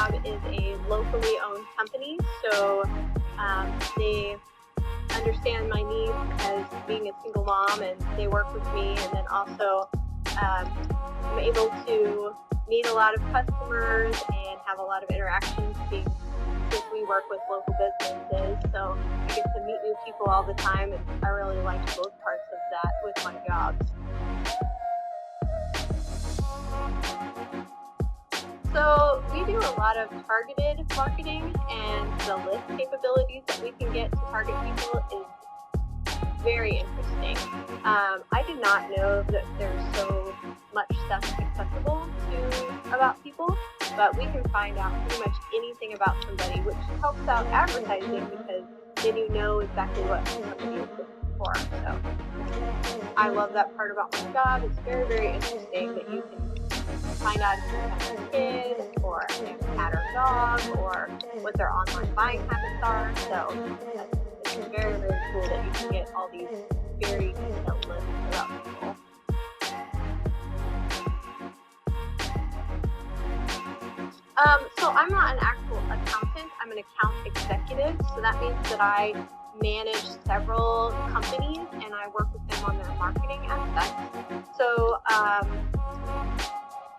job is a locally owned company, so they understand my needs as being a single mom, and they work with me. And then also, I'm able to meet a lot of customers and have a lot of interactions since we work with local businesses. So I get to meet new people all the time, and I really like both parts of that with my jobs. So we do a lot of targeted marketing, and the list capabilities that we can get to target people is very interesting. I did not know that there's so much stuff accessible to about people, but we can find out pretty much anything about somebody, which helps out advertising because then you know exactly what somebody is looking for. So I love that part about my job. It's very, very interesting that you can find out if you have a kid or a cat or dog or what their online buying habits are. So it's very, very cool that you can get all these very detailed lists about people. So I'm not an actual accountant, I'm an account executive. So that means that I manage several companies and I work with them on their marketing aspects. So I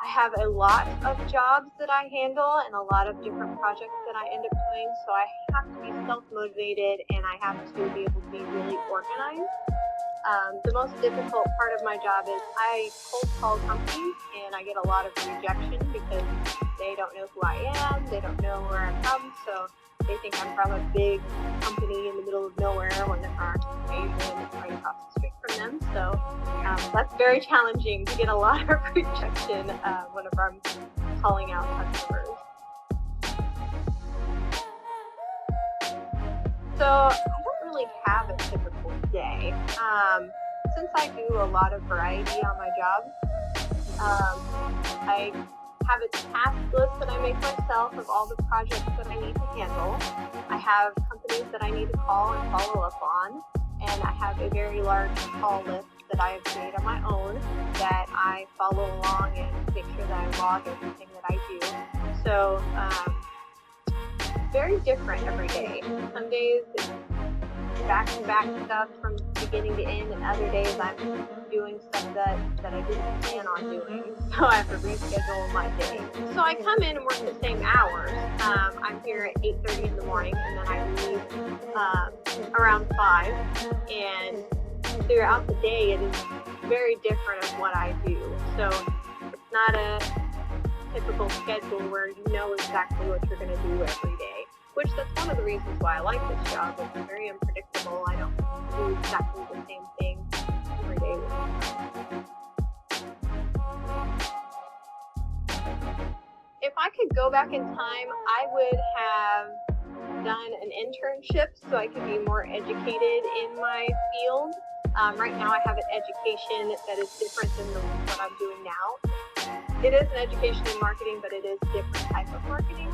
have a lot of jobs that I handle and a lot of different projects that I end up doing. So I have to be self-motivated and I have to be able to be really organized. The most difficult part of my job is I cold call companies and I get a lot of rejection because they don't know who I am, they don't know where I'm from, so they think I'm from a big company in the middle of nowhere when there aren't Asian right across the street from them. So that's very challenging to get a lot of rejection whenever I'm calling out customers. So I don't really have a typical day. Since I do a lot of variety on my job, I have a task list that I make myself of all the projects that I need to handle. I have companies that I need to call and follow up on, and I have a very large call list that I have made on my own that I follow along and make sure that I log everything that I do. So very different every day. Some days it's back-to-back stuff from beginning to end, and other days I'm doing stuff that I didn't plan on doing, so I have to reschedule my day. So I come in and work the same hours. I'm here at 8:30 in the morning, and then I leave around 5, and throughout the day it is very different of what I do. So it's not a typical schedule where you know exactly what you're going to do every day, which that's one of the reasons why I like this job. It's very unpredictable. I don't do exactly the same thing every day. If I could go back in time, I would have done an internship so I could be more educated in my field. Right now I have an education that is different than what I'm doing now. It is an education in marketing, but it is a different type of marketing.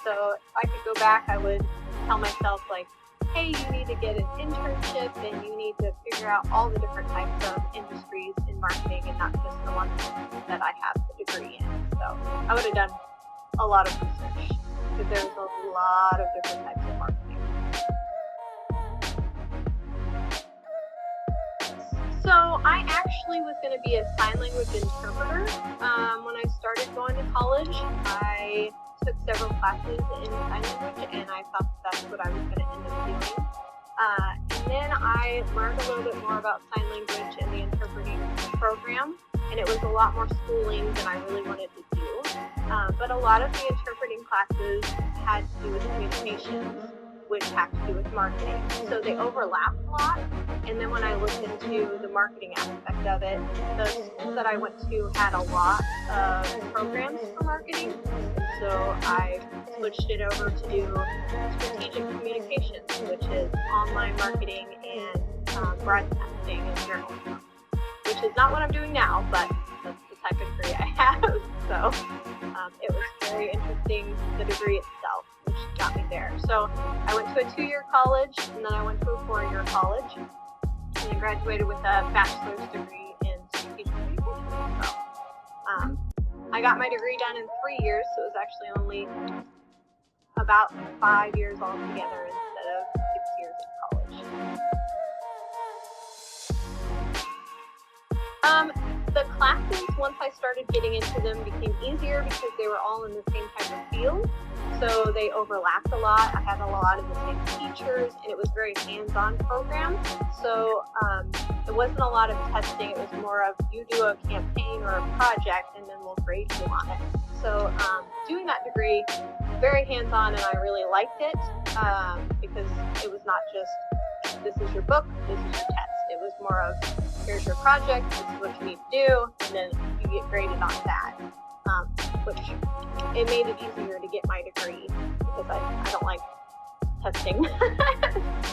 So if I could go back, I would tell myself, like, hey, you need to get an internship and you need to figure out all the different types of industries in marketing and not just the ones that I have the degree in. So I would have done a lot of research because there's a lot of different types of marketing. So I actually was going to be a sign language interpreter. When I started going to college, I took several classes in sign language, and I thought that's what I was going to end up doing. And then I learned a little bit more about sign language and the interpreting program, and it was a lot more schooling than I really wanted to do. But a lot of the interpreting classes had to do with communications, which have to do with marketing. So they overlap a lot. And then when I looked into the marketing aspect of it, the school that I went to had a lot of programs for marketing. So I switched it over to do strategic communications, which is online marketing and broadcasting and journalism, which is not what I'm doing now, but that's the type of degree I have. So it was very interesting, the degree itself, which got me there. So I went to a 2-year college, and then I went to a 4-year college, and I graduated with a bachelor's degree in strategic communications. So I got my degree done in 3 years, so it was actually only about 5 years altogether instead of 6 years in college. The classes, once I started getting into them, became easier because they were all in the same type of field. So they overlapped a lot. I had a lot of the same teachers, and it was very hands-on program. So it wasn't a lot of testing. It was more of you do a campaign or a project, and then we'll grade you on it. So doing that degree, very hands-on, and I really liked it because it was not just this is your book, this is your test. It was more of here's your project, this is what you need to do, and then you get graded on that, which it made it easier to get my degree because I don't like testing.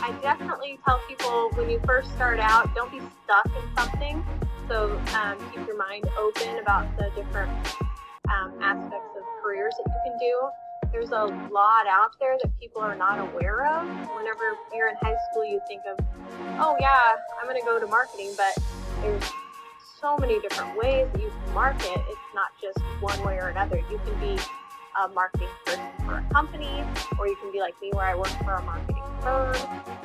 I definitely tell people when you first start out, don't be stuck in something. So keep your mind open about the different aspects of careers that you can do. There's a lot out there that people are not aware of. Whenever you're in high school, you think of, oh yeah, I'm going to go to marketing, but there's so many different ways that you can market. It's not just one way or another. You can be a marketing person for a company, or you can be like me where I work for a marketing firm.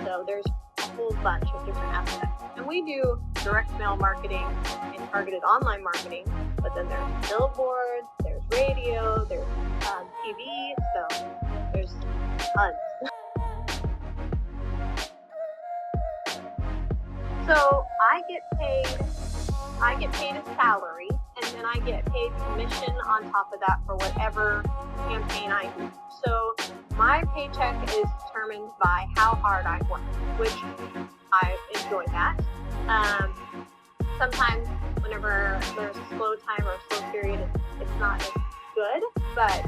So there's a whole bunch of different aspects. And we do direct mail marketing and targeted online marketing, but then there's billboards, there's radio, there's TV, so there's tons. So I get paid a salary, and then I get paid commission on top of that for whatever campaign I do. So my paycheck is determined by how hard I work, which I enjoy that. Sometimes whenever there's a slow time or a slow period, it's not as good, but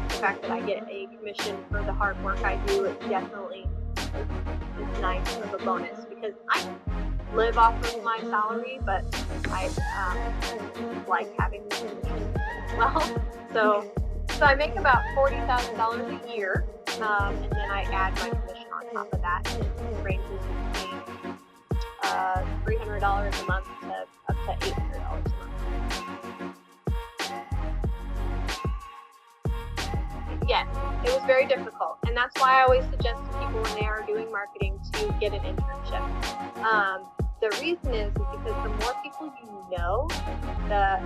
the fact that I get a commission for the hard work I do, it definitely is nice of a bonus because I live off of my salary, but I like having the commission as well. So I make about $40,000 a year, and then I add my commission on top of that. It ranges between $300 a month to up to $800 a month. Yes, it was very difficult, and that's why I always suggest to people when they are doing marketing to get an internship. The reason is because the more people you know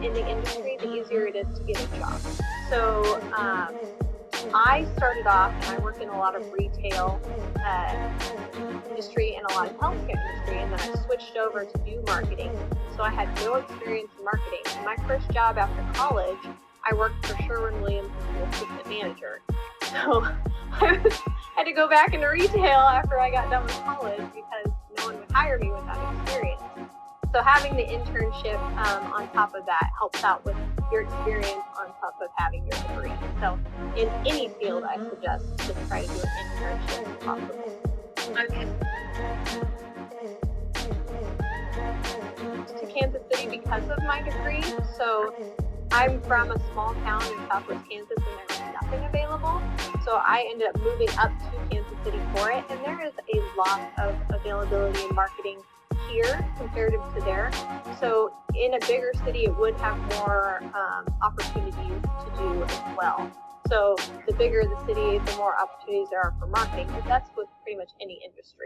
in the industry, the easier it is to get a job. So I started off, and I worked in a lot of retail industry and a lot of healthcare industry, and then I switched over to do marketing. So I had no experience in marketing. And my first job after college, I worked for Sherwin-Williams as an assistant manager. So I had to go back into retail after I got done with college because no one would hire me without experience. So having the internship on top of that helps out with your experience on top of having your degree. So in any field, I suggest just try to do an internship if possible. Okay. To Kansas City because of my degree. So I'm from a small town in southwest Kansas, and there was nothing available. So I ended up moving up to Kansas City for it, and there is a lot of availability in marketing here comparative to there. So in a bigger city, it would have more opportunities to do as well. So the bigger the city, the more opportunities there are for marketing, but that's with pretty much any industry.